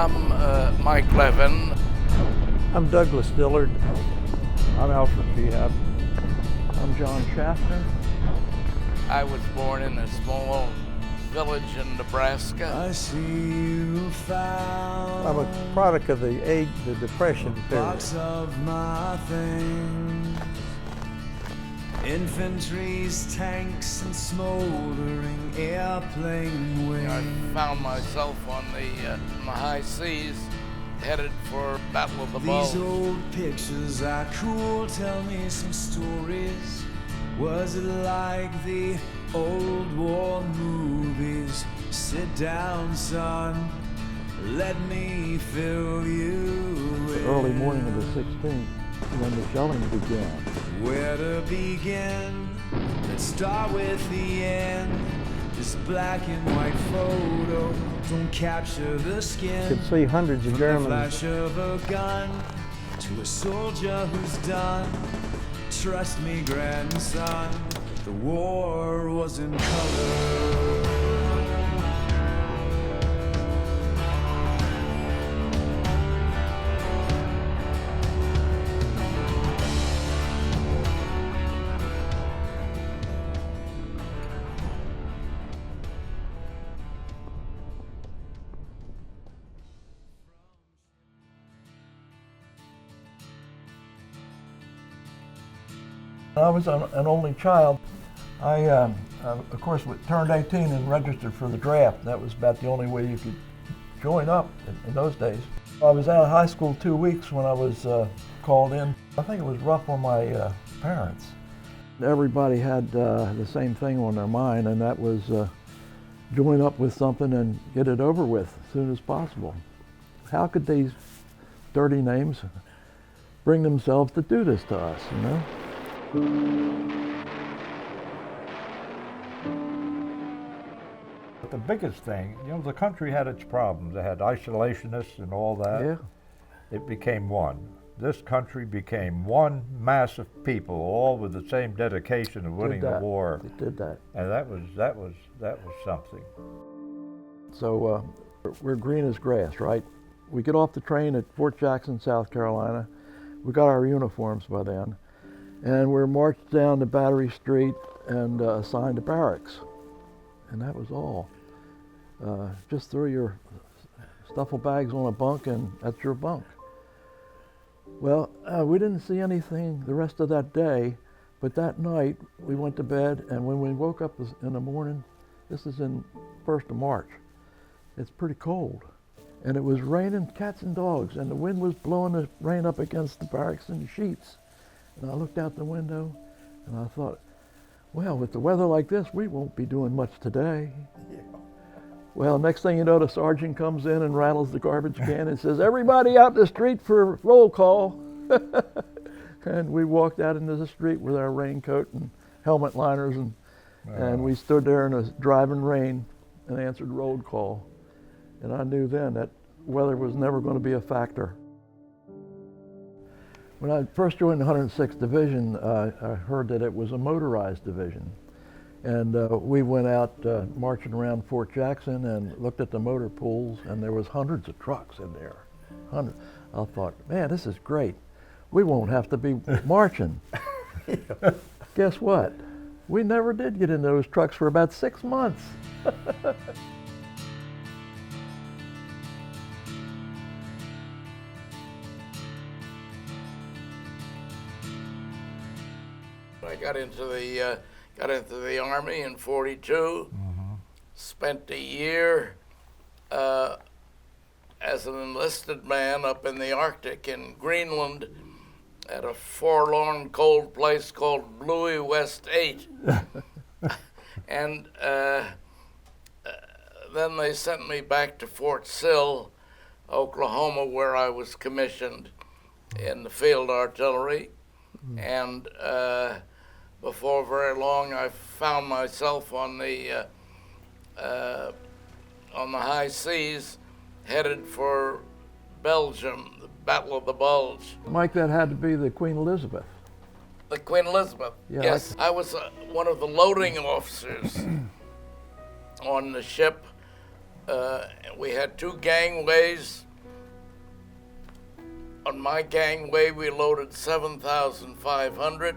I'm Mike Levin. I'm Douglas Dillard. I'm Alfred Pehab. I'm John Schaffner. I was born in a small village in Nebraska. I see you found I'm a product of the Depression period. box of my things, infantry's tanks and smoldering airplane wings. I found myself on the high seas, headed for Battle of the Bulge. These old pictures are cool, tell me some stories. Was it like the old war movies? Sit down, son, let me fill you The in. early morning of the 16th, when the shelling began. Where to begin? Let's start with the end. This black and white photo don't capture the skin. You could see hundreds of From Germans. the flash of a gun to a soldier who's done. Trust me, grandson, the war was in color. I was an only child. I, of course, turned 18 and registered for the draft. That was about the only way you could join up in those days. I was out of high school 2 weeks when I was called in. I think it was rough on my parents. Everybody had the same thing on their mind, and that was join up with something and get it over with as soon as possible. How could these dirty names bring themselves to do this to us, you know? But the biggest thing, you know, the country had its problems. They had isolationists and all that. Yeah. It became one. This country became one mass of people, all with the same dedication of winning the war. It did that. And that was something. So we're green as grass, right? We get off the train at Fort Jackson, South Carolina. We got our uniforms by then. And we're marched down to Battery Street and assigned to barracks. And that was all. Just throw your stuffle bags on a bunk and that's your bunk. Well, we didn't see anything the rest of that day, but that night we went to bed, and when we woke up in the morning, this is in 1st of March, it's pretty cold. And it was raining cats and dogs, and the wind was blowing the rain up against the barracks and the sheets. And I looked out the window and I thought, well, with the weather like this, we won't be doing much today. Yeah. Well, next thing you know, the sergeant comes in and rattles the garbage can and says, everybody out in the street for roll call. And we walked out into the street with our raincoat and helmet liners, and we stood there in the driving rain and answered roll call. And I knew then that weather was never going to be a factor. When I first joined the 106th Division, I heard that it was a motorized division. And we went out marching around Fort Jackson and looked at the motor pools, and there was hundreds of trucks in there. Hundreds. I thought, man, this is great. We won't have to be marching. Guess what? We never did get in those trucks for about 6 months. I got into the Army in '42. Spent a year as an enlisted man up in the Arctic in Greenland at a forlorn cold place called WWII West 8. And then they sent me back to Fort Sill, Oklahoma, where I was commissioned in the field artillery. And before very long, I found myself on the high seas, headed for Belgium, the Battle of the Bulge. Mike, that had to be the Queen Elizabeth. The Queen Elizabeth. Yeah, yes, I was one of the loading officers on the ship. We had 2 gangways On my gangway, we loaded 7,500,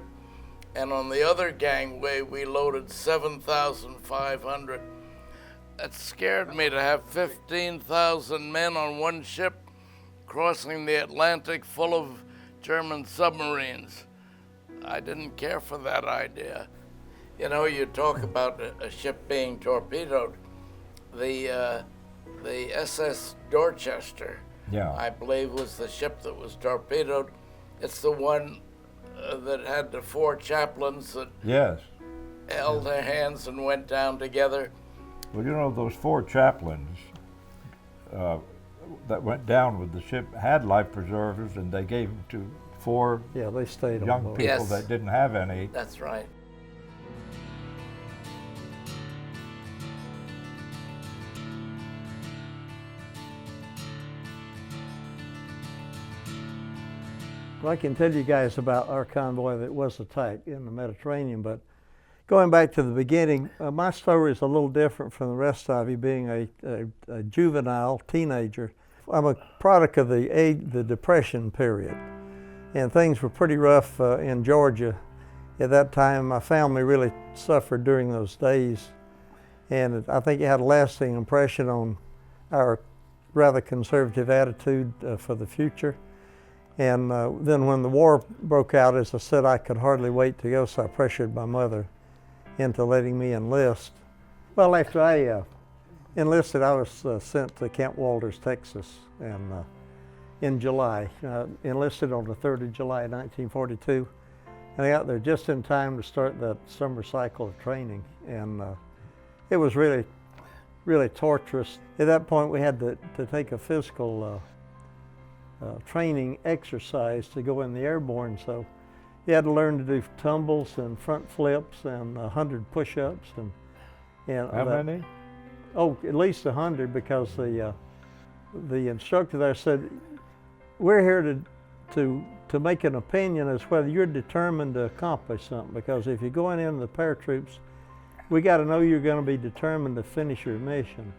and on the other gangway, we loaded 7,500. It scared me to have 15,000 men on one ship crossing the Atlantic full of German submarines. I didn't care for that idea. You know, you talk about a ship being torpedoed. The SS Dorchester, Yeah. I believe, was the ship that was torpedoed. It's the one that had the 4 chaplains that Yes. held their hands and went down together. Well, you know, those 4 chaplains that went down with the ship had life preservers, and they gave them to 4 Yeah, they stayed on young board. people Yes. that didn't have any. That's right. Well, I can tell you guys about our convoy that was attacked in the Mediterranean, but going back to the beginning, my story is a little different from the rest of you, being a juvenile teenager. I'm a product of the Depression period, and things were pretty rough in Georgia at that time. My family really suffered during those days, and I think it had a lasting impression on our rather conservative attitude for the future. And then when the war broke out, as I said, I could hardly wait to go, so I pressured my mother into letting me enlist. Well, after I enlisted, I was sent to Camp Walters, Texas, and in July. Enlisted on the 3rd of July, 1942. And I got there just in time to start that summer cycle of training. And it was really, really torturous. At that point, we had to take a physical training exercise to go in the airborne, so you had to learn to do tumbles and front flips and 100 push-ups and How many? Oh, at least 100, because the instructor there said, we're here to make an opinion as whether you're determined to accomplish something, because if you're going into the paratroops, we got to know you're going to be determined to finish your mission.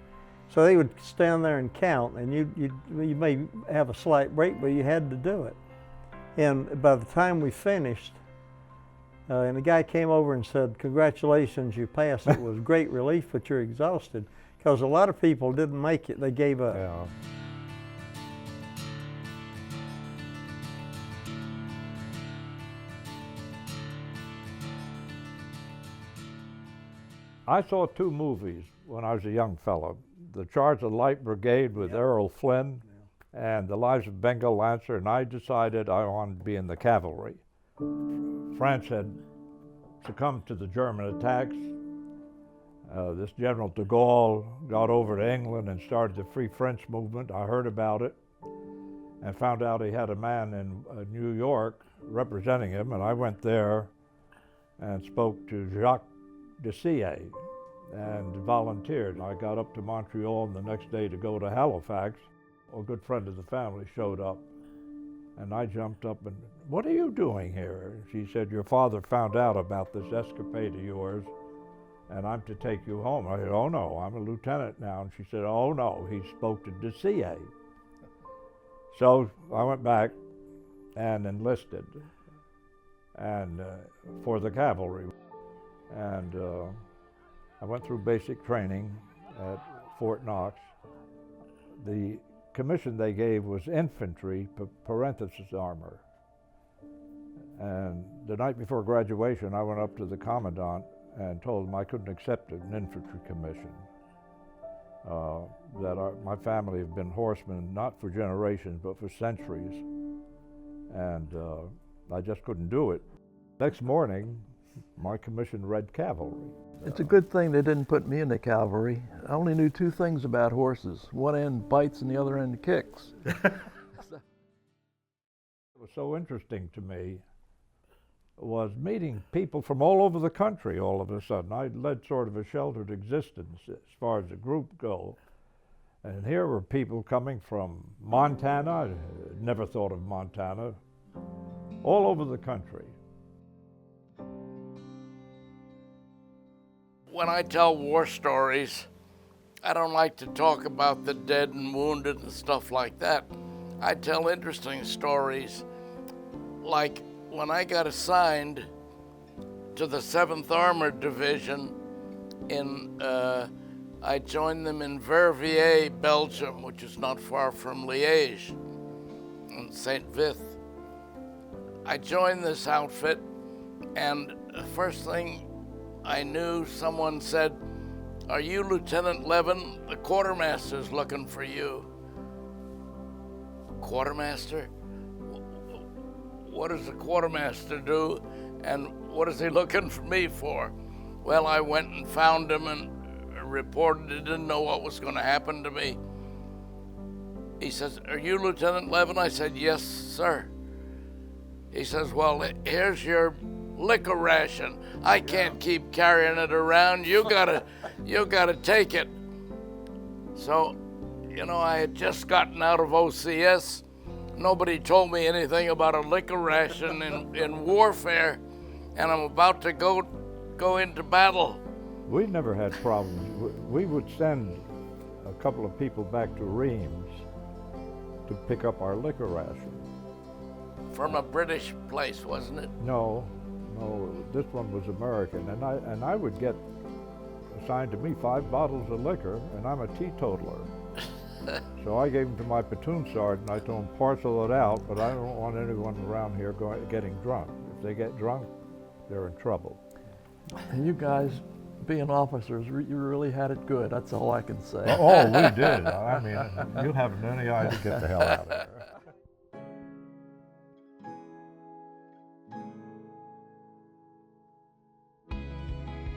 So they would stand there and count, and you may have a slight break, but you had to do it. And by the time we finished, and the guy came over and said, congratulations, you passed. It was great relief, but you're exhausted, because a lot of people didn't make it. They gave up. Yeah. I saw 2 movies when I was a young fellow. The Charge of the Light Brigade with Errol Flynn and The Lives of Bengal Lancer, and I decided I wanted to be in the cavalry. France had succumbed to the German attacks. This General de Gaulle got over to England and started the Free French movement. I heard about it and found out he had a man in New York representing him, and I went there and spoke to Jacques de Sillé and volunteered. I got up to Montreal the next day to go to Halifax. A good friend of the family showed up, and I jumped up and, what are you doing here? She said, your father found out about this escapade of yours, and I'm to take you home. I said, oh no, I'm a lieutenant now. And she said, oh no, he spoke to de Sillé. So I went back and enlisted and for the cavalry. And I went through basic training at Fort Knox. The commission they gave was infantry, parenthesis armor. And the night before graduation, I went up to the commandant and told him I couldn't accept an infantry commission. My family have been horsemen, not for generations, but for centuries. And I just couldn't do it. Next morning, my commission read cavalry. It's a good thing they didn't put me in the cavalry. I only knew 2 things about horses. One end bites and the other end kicks. It was so interesting to me was meeting people from all over the country all of a sudden. I led sort of a sheltered existence as far as the group go. And here were people coming from Montana, I never thought of Montana, all over the country. When I tell war stories, I don't like to talk about the dead and wounded and stuff like that. I tell interesting stories, like when I got assigned to the 7th Armored Division I joined them in Verviers, Belgium, which is not far from Liège, in St. Vith. I joined this outfit, and the first thing I knew, someone said, "Are you Lieutenant Levin? The quartermaster's looking for you." Quartermaster? What does the quartermaster do, and what is he looking for me for? Well, I went and found him and reported I didn't know what was going to happen to me. He says, "Are you Lieutenant Levin?" I said, "Yes, sir." He says, "Well, here's your liquor ration. I can't keep carrying it around. You gotta take it." So, I had just gotten out of OCS. Nobody told me anything about a liquor ration in warfare, and I'm about to go into battle. We never had problems. We would send a couple of people back to Reims to pick up our liquor ration. From a British place, wasn't it? No, this one was American, and I would get assigned to me 5 bottles of liquor, and I'm a teetotaler. So I gave them to my platoon sergeant. I told him, "Parcel it out, but I don't want anyone around here getting drunk. If they get drunk, they're in trouble." And you guys, being officers, you really had it good. That's all I can say. Oh, we did. I mean, you haven't any idea. Get the hell out of there.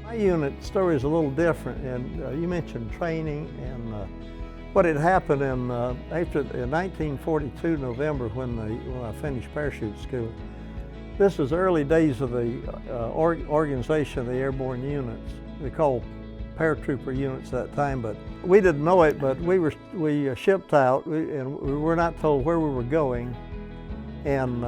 My unit story is a little different, and you mentioned training and what had happened in 1942 November when I finished parachute school. This was early days of the organization of the airborne units. We called paratrooper units at that time, but we didn't know it. But we shipped out, and we were not told where we were going, and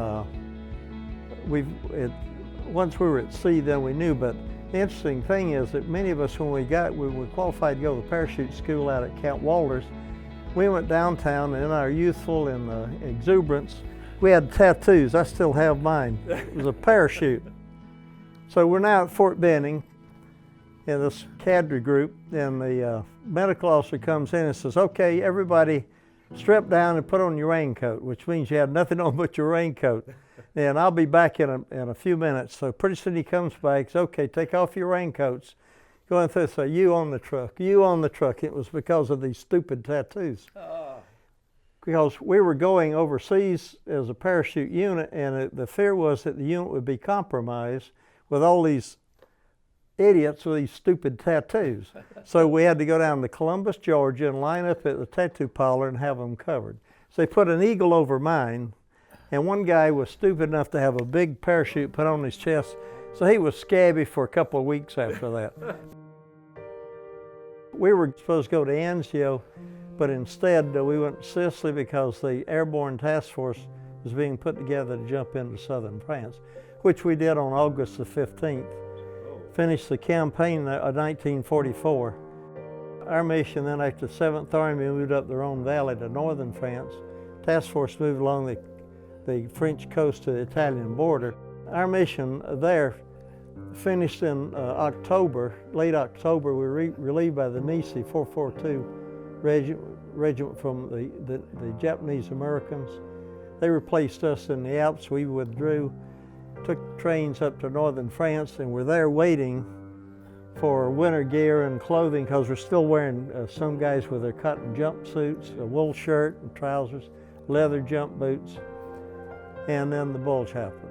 once we were at sea, then we knew. But the interesting thing is that many of us, when we were qualified to go to the parachute school out at Camp Walters, we went downtown, and in our youthful and exuberance, we had tattoos. I still have mine. It was a parachute. So we're now at Fort Benning in this cadre group, and the medical officer comes in and says, "Okay, everybody strip down and put on your raincoat," which means you have nothing on but your raincoat. And I'll be back in a few minutes. So pretty soon he comes back, says, "Okay, take off your raincoats." Going through, say, "You on the truck, you on the truck." It was because of these stupid tattoos. Because we were going overseas as a parachute unit, and the fear was that the unit would be compromised with all these idiots with these stupid tattoos. So we had to go down to Columbus, Georgia, and line up at the tattoo parlor and have them covered. So they put an eagle over mine, and one guy was stupid enough to have a big parachute put on his chest, so he was scabby for a couple of weeks after that. We were supposed to go to Anzio, but instead we went to Sicily because the airborne task force was being put together to jump into southern France, which we did on August the 15th. Finished the campaign of 1944. Our mission then, after the 7th Army moved up the Rhone Valley to northern France, task force moved along the French coast to the Italian border. Our mission there finished in October, late October. We were relieved by the Nisi 442 regiment from the Japanese Americans. They replaced us in the Alps. We withdrew, took trains up to northern France, and were there waiting for winter gear and clothing, because we're still wearing, some guys with their cotton jumpsuits, a wool shirt and trousers, leather jump boots, and then the Bulge happened.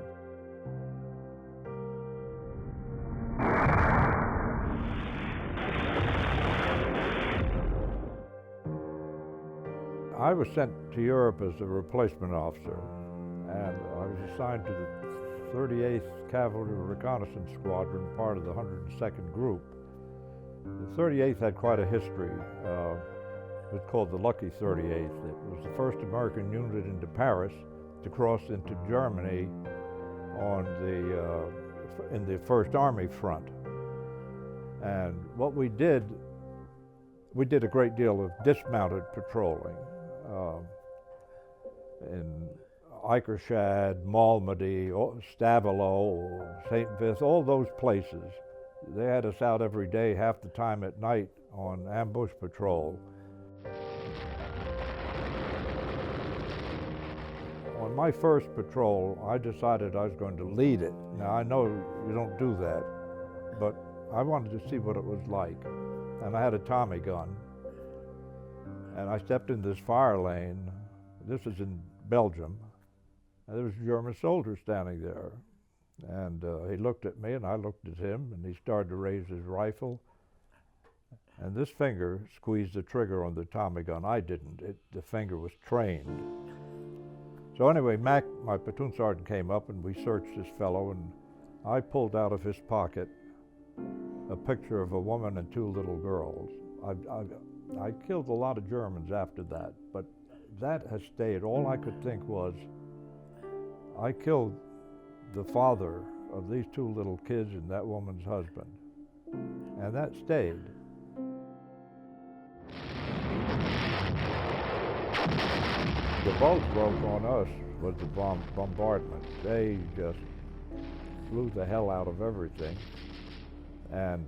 I was sent to Europe as a replacement officer, and I was assigned to the 38th Cavalry Reconnaissance Squadron, part of the 102nd Group. The 38th had quite a history. It was called the Lucky 38th. It was the first American unit into Paris to cross into Germany in the First Army front. And what we did a great deal of dismounted patrolling. in Akershad, Malmedy, Stavelot, St. Vith, all those places. They had us out every day, half the time at night, on ambush patrol. On my first patrol, I decided I was going to lead it. Now, I know you don't do that, but I wanted to see what it was like. And I had a Tommy gun. And I stepped in this fire lane. This is in Belgium. And there was a German soldier standing there. And he looked at me, and I looked at him, and he started to raise his rifle. And this finger squeezed the trigger on the Tommy gun. I didn't. The finger was trained. So anyway, Mac, my platoon sergeant, came up, and we searched this fellow, and I pulled out of his pocket a picture of a woman and two little girls. I killed a lot of Germans after that, but that has stayed. All I could think was, I killed the father of these two little kids and that woman's husband. And that stayed. The Bulge broke on us was the bombardment. They just blew the hell out of everything. And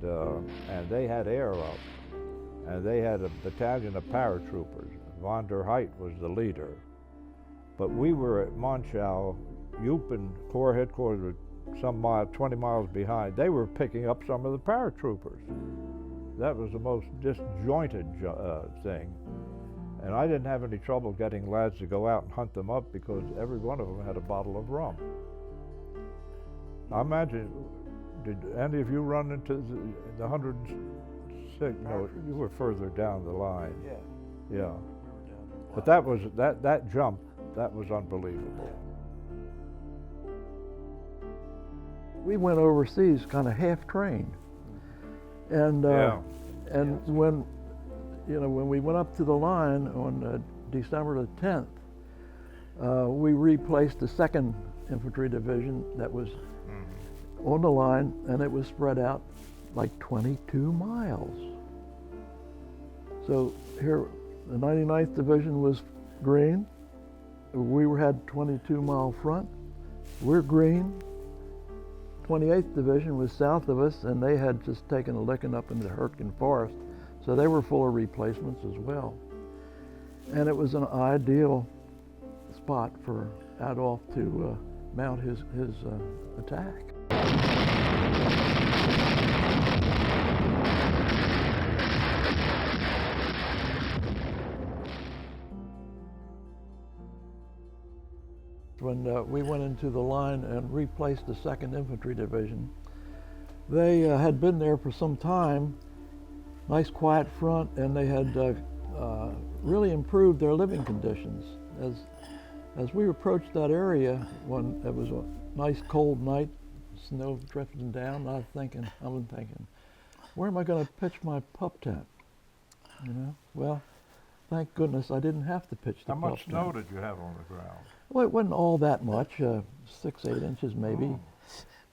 they had air up. And they had a battalion of paratroopers. Von der Heit was the leader. But we were at Monschau, Eupen Corps headquarters, some 20 miles behind. They were picking up some of the paratroopers. That was the most disjointed thing. And I didn't have any trouble getting lads to go out and hunt them up because every one of them had a bottle of rum. I imagine, did any of you run into the 106? No, you were further down the line. Yeah. Yeah. We were down But that was, that jump, that was unbelievable. We went overseas kind of half trained. And when we went up to the line on December the 10th, we replaced the 2nd Infantry Division that was on the line, and it was spread out like 22 miles. So here, the 99th Division was green. We had 22-mile front. We're green. 28th Division was south of us, and they had just taken a licking up into the Hurtgen Forest, so they were full of replacements as well. And it was an ideal spot for Adolf to mount his attack. When we went into the line and replaced the 2nd Infantry Division, they had been there for some time, nice quiet front, and they had really improved their living conditions. As we approached that area, when it was a nice cold night, snow drifting down, I was thinking, where am I going to pitch my pup tent? You know, well, thank goodness I didn't have to pitch the pup tent. How much snow did you have on the ground? Well, it wasn't all that much, 6-8 inches maybe.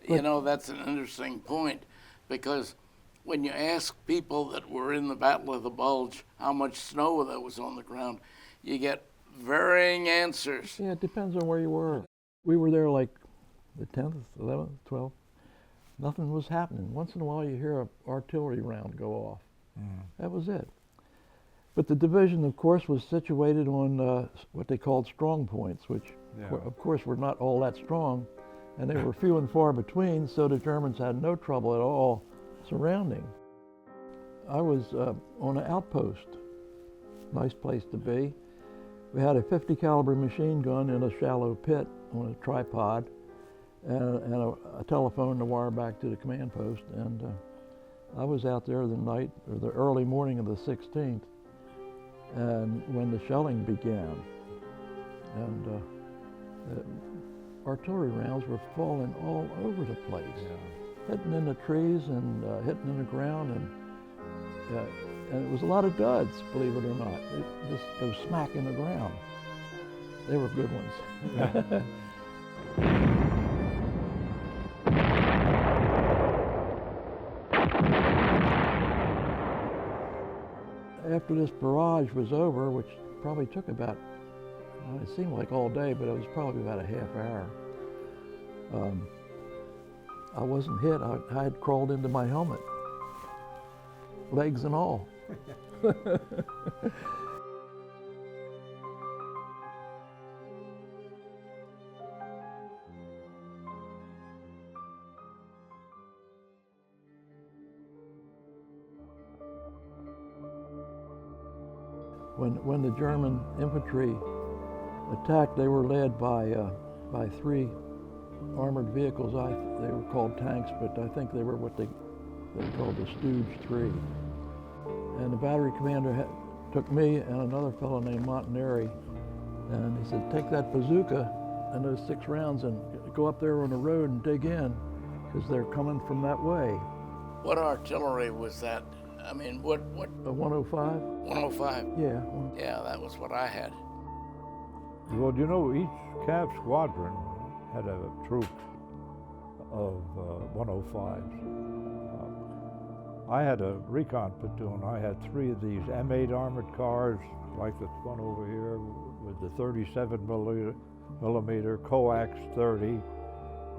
You know, that's an interesting point, because when you ask people that were in the Battle of the Bulge how much snow that was on the ground, you get varying answers. Yeah, it depends on where you were. We were there like the 10th, 11th, 12th. Nothing was happening. Once in a while you hear an artillery round go off. That was it. But the division, of course, was situated on what they called strong points, which, of course, were not all that strong, and they were few and far between, so the Germans had no trouble at all surrounding. I was on an outpost, nice place to be. We had a 50 caliber machine gun in a shallow pit on a tripod, and a telephone to wire back to the command post, and I was out there the night, or the early morning of the 16th, and when the shelling began, and the artillery rounds were falling all over the place, hitting in the trees and hitting in the ground, and it was a lot of duds, believe it or not. It just goes smack in the ground. They were good ones. After this barrage was over, which probably took about It seemed like all day, but it was probably about a half hour. I wasn't hit. I had crawled into my helmet, legs and all. When the German infantry attacked, they were led by 3 armored vehicles. They were called tanks, but I think they were what they called the Stooge 3. And the battery commander took me and another fellow named Montanari, and he said, take that bazooka and those 6 rounds and go up there on the road and dig in, because they're coming from that way. What artillery was that? I mean, what? A 105? 105? Yeah. Yeah, that was what I had. Well, you know, each Cav squadron had a troop of 105s. I had a recon platoon. I had 3 of these M8 armored cars, like this one over here, with the 37 millimeter coax 30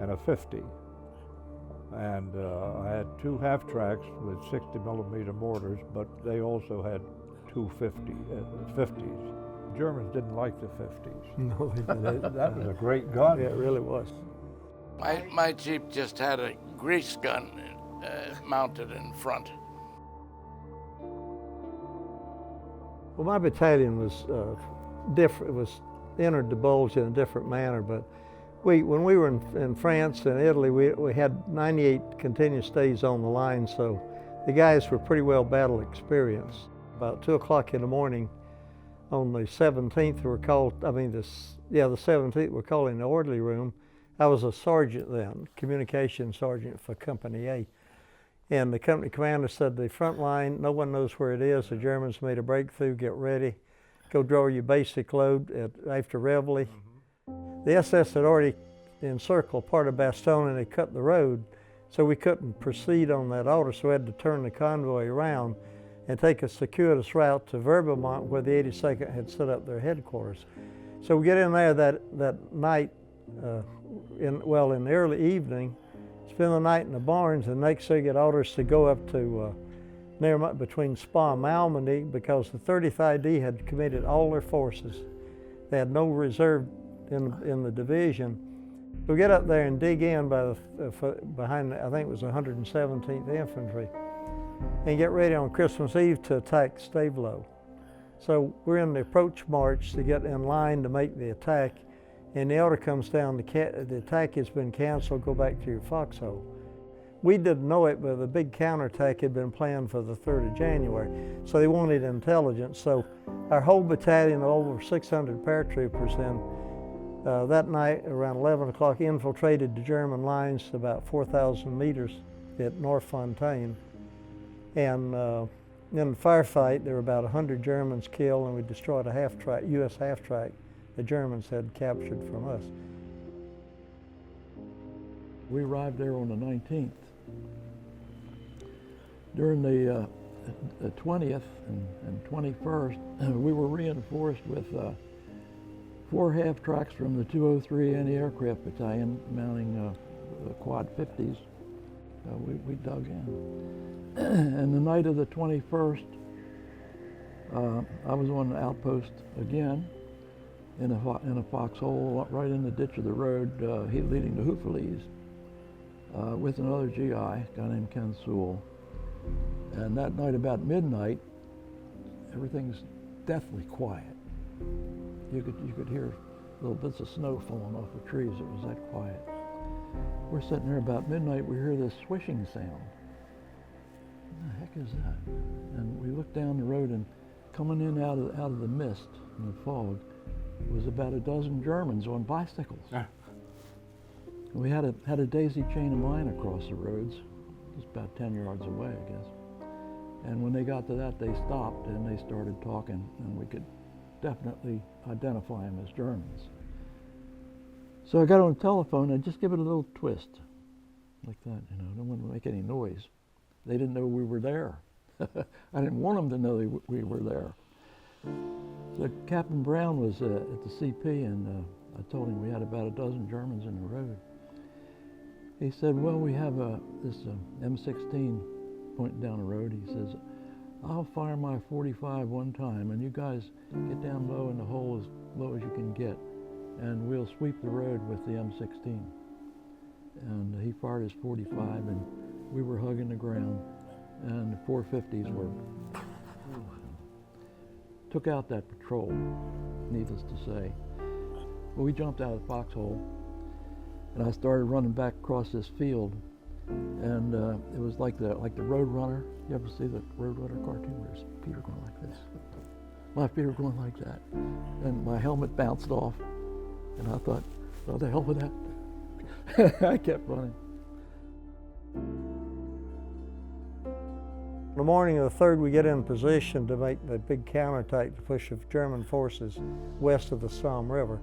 and a 50. And I had 2 half-tracks with 60 millimeter mortars, but they also had 2 50s. Germans didn't like the 50s. No, they didn't. That was a great gun. Yeah, it really was. My Jeep just had a grease gun mounted in front. Well, my battalion was different. It was entered the Bulge in a different manner, but when we were in France and Italy, we had 98 continuous days on the line, so the guys were pretty well battle experienced. About 2 o'clock in the morning on the 17th, the 17th, we're called in the orderly room. I was a sergeant then, communications sergeant for Company A. And the company commander said, the front line, no one knows where it is. The Germans made a breakthrough, get ready. Go draw your basic load after Reveille. The SS had already encircled part of Bastogne and they cut the road, so we couldn't proceed on that order, so we had to turn the convoy around and take a circuitous route to Verbemont, where the 82nd had set up their headquarters. So we get in there that night, in the early evening, spend the night in the barns, and next day get orders to go up to between Spa and Malmedy, because the 30th ID had committed all their forces. They had no reserve in the division. So we get up there and dig in behind, I think it was the 117th Infantry, and get ready on Christmas Eve to attack Stavelot. So we're in the approach march to get in line to make the attack, and the order comes down, the attack has been canceled, go back to your foxhole. We didn't know it, but the big counterattack had been planned for the 3rd of January, so they wanted intelligence. So our whole battalion of over 600 paratroopers that night around 11 o'clock infiltrated the German lines to about 4,000 meters at North Fontaine. And in the firefight, there were about 100 Germans killed, and we destroyed a half-track, U.S. half-track the Germans had captured from us. We arrived there on the 19th. During the 20th and 21st, we were reinforced with 4 half-tracks from the 203 Anti-Aircraft Battalion mounting the quad 50s. We dug in. And the night of the 21st, I was on an outpost again in a foxhole right in the ditch of the road leading to Houffalize with another GI, a guy named Ken Sewell. And that night about midnight, everything's deathly quiet. You could hear little bits of snow falling off the trees. It was that quiet. We're sitting there about midnight, we hear this swishing sound. What the heck is that? And we looked down the road, and coming in out of the mist and the fog was about a dozen Germans on bicycles. Ah. We had a daisy chain of mine across the roads, just about 10 yards away, I guess. And when they got to that, they stopped and they started talking, and we could definitely identify them as Germans. So I got on the telephone and just give it a little twist, like that, you know, I don't want to make any noise. They didn't know we were there. I didn't want them to know we were there. So Captain Brown was at the CP, and I told him we had about a dozen Germans in the road. He said, well, we have this M16 pointing down the road. He says, I'll fire my 45 one time, and you guys get down low in the hole as low as you can get, and we'll sweep the road with the M16. And he fired his 45, and we were hugging the ground, and the 450s were took out that patrol, needless to say. Well, we jumped out of the foxhole, and I started running back across this field, and it was like the Road Runner. You ever see the Road Runner cartoon? Where's Peter going like this? My feet were going like that, and my helmet bounced off, and I thought, well, the hell with that. I kept running. The morning of the 3rd, we get in position to make the big counterattack to push the German forces west of the Somme River.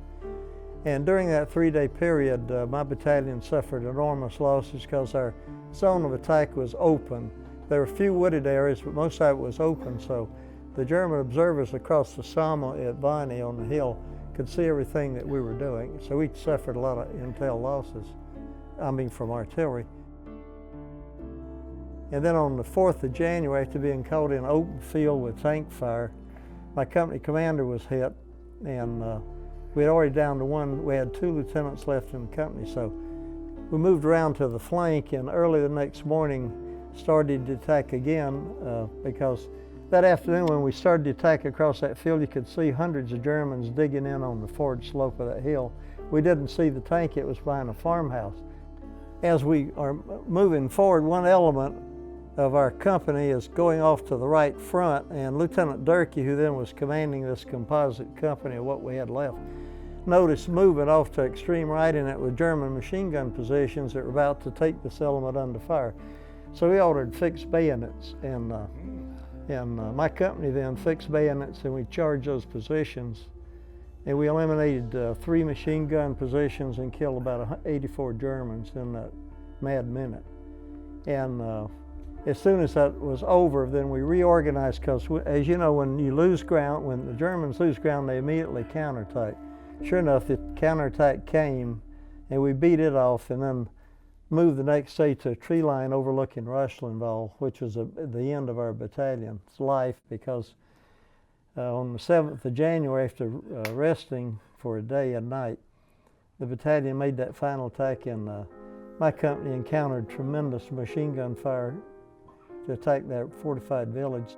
And during that 3-day period, my battalion suffered enormous losses because our zone of attack was open. There were a few wooded areas, but most of it was open, so the German observers across the Somme at Vigny on the hill could see everything that we were doing. So we suffered a lot of intel losses, from artillery. And then on the 4th of January, after being caught in an open field with tank fire, my company commander was hit, and we had already down to one. We had 2 lieutenants left in the company, so we moved around to the flank, and early the next morning started to attack again because that afternoon when we started to attack across that field, you could see hundreds of Germans digging in on the forward slope of that hill. We didn't see the tank, it was behind a farmhouse. As we are moving forward, one element of our company is going off to the right front, and Lieutenant Durkee, who then was commanding this composite company of what we had left, noticed moving off to extreme right in it with German machine gun positions that were about to take this element under fire. So we ordered fixed bayonets, and my company then fixed bayonets, and we charged those positions, and we eliminated 3 machine gun positions and killed about 84 Germans in that mad minute. And as soon as that was over, then we reorganized, because as you know, when you lose ground, when the Germans lose ground, they immediately counterattack. Sure enough, the counterattack came, and we beat it off, and then moved the next day to a tree line overlooking Rushlandval, which was the end of our battalion's life, because on the 7th of January, after resting for a day and night, the battalion made that final attack, and my company encountered tremendous machine gun fire to attack that fortified village.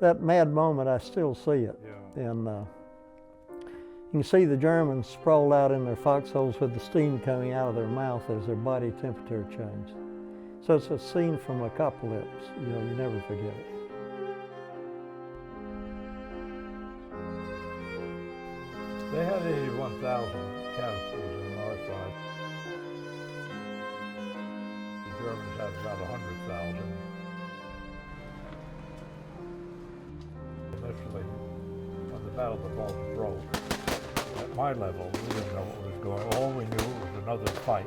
That mad moment, I still see it. Yeah. And you can see the Germans sprawled out in their foxholes with the steam coming out of their mouth as their body temperature changed. So it's a scene from Apocalypse. You know, you never forget it. They had 81,000 casualties on our side. The Germans had about 100,000. Initially, when the Battle of the Bulge broke, at my level, we didn't know what was going on. All we knew was another fight.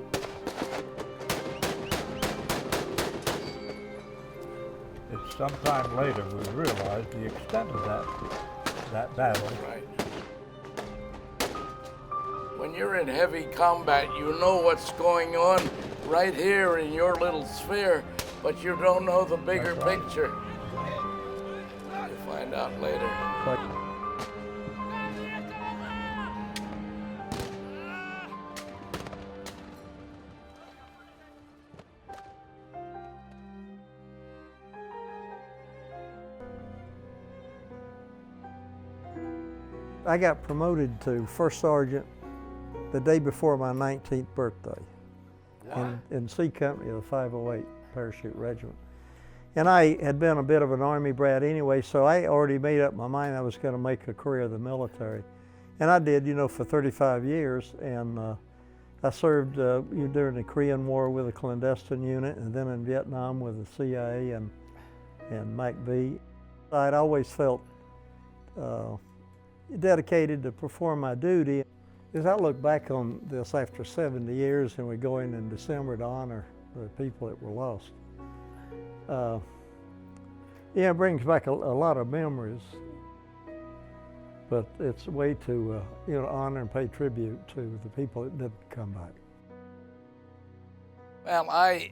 It's sometime later we realized the extent of that battle. Right. When you're in heavy combat, you know what's going on right here in your little sphere, but you don't know the bigger picture. You find out later. I got promoted to first sergeant the day before my 19th birthday in C Company of the 508 Parachute Regiment. And I had been a bit of an Army brat anyway, so I already made up my mind I was going to make a career of the military. And I did, you know, for 35 years. And I served during the Korean War with a clandestine unit, and then in Vietnam with the CIA and MACV. I'd always felt dedicated to perform my duty. As I look back on this after 70 years, and we go in December to honor the people that were lost, yeah, it brings back a lot of memories. but it's a way to honor and pay tribute to the people that didn't come back. Well, I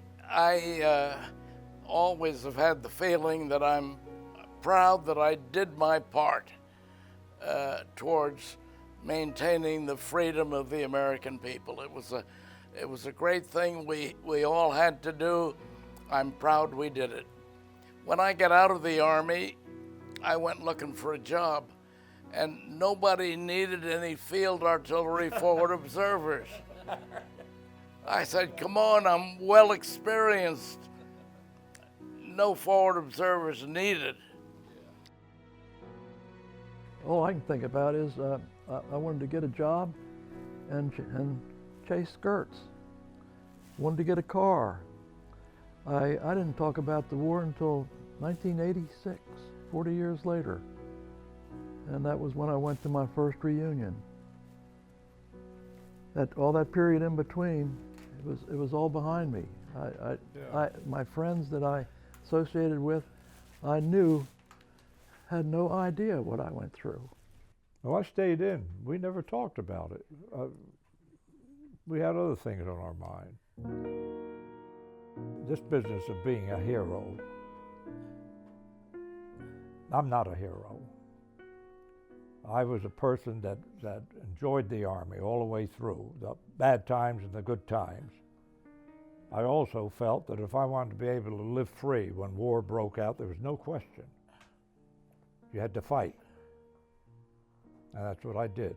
always have had the feeling that I'm proud that I did my part towards maintaining the freedom of the American people. It was a great thing we all had to do. I'm proud we did it. When I got out of the Army, I went looking for a job, and nobody needed any field artillery forward observers. I said, come on, I'm well experienced. No forward observers needed. All I can think about is I wanted to get a job and chase skirts. Wanted to get a car. I didn't talk about the war until 1986, 40 years later. And that was when I went to my first reunion. All that period in between, it was all behind me. My friends that I associated with, I knew had no idea what I went through. Well, I stayed in. We never talked about it. We had other things on our mind. This business of being a hero, I'm not a hero. I was a person that enjoyed the Army all the way through, the bad times and the good times. I also felt that if I wanted to be able to live free when war broke out, there was no question. You had to fight. And that's what I did.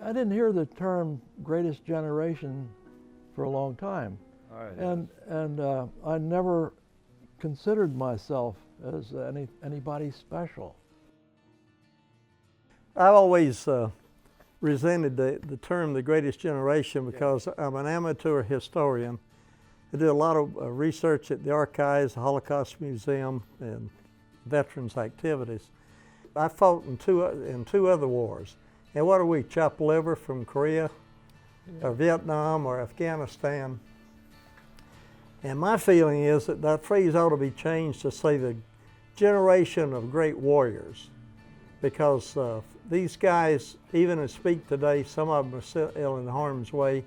I didn't hear the term greatest generation for a long time. And I never considered myself as anybody special. I've always resented the term the greatest generation because I'm an amateur historian. I did a lot of research at the archives, the Holocaust Museum, and veterans activities. I fought in two other wars. And what are we, chopped liver from Korea or Vietnam or Afghanistan? And my feeling is that phrase ought to be changed to say the generation of great warriors, because these guys, even as speak today, some of them are still in harm's way.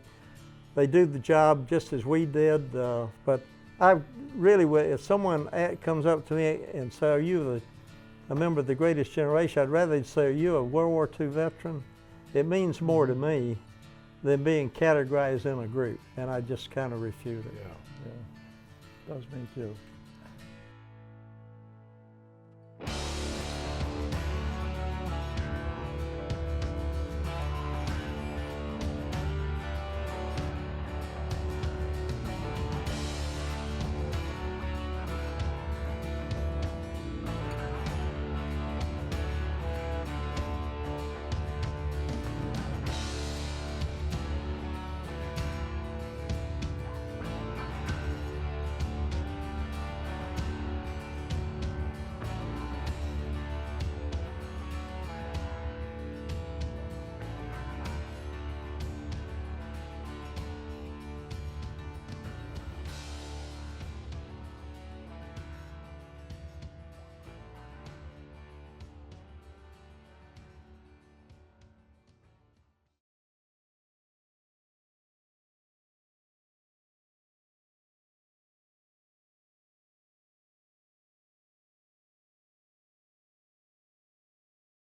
They do the job just as we did, but I really, if someone comes up to me and says, are you a member of the greatest generation, I'd rather they'd say, are you a World War II veteran? It means more to me than being categorized in a group, and I just kind of refute it. Yeah, does me too.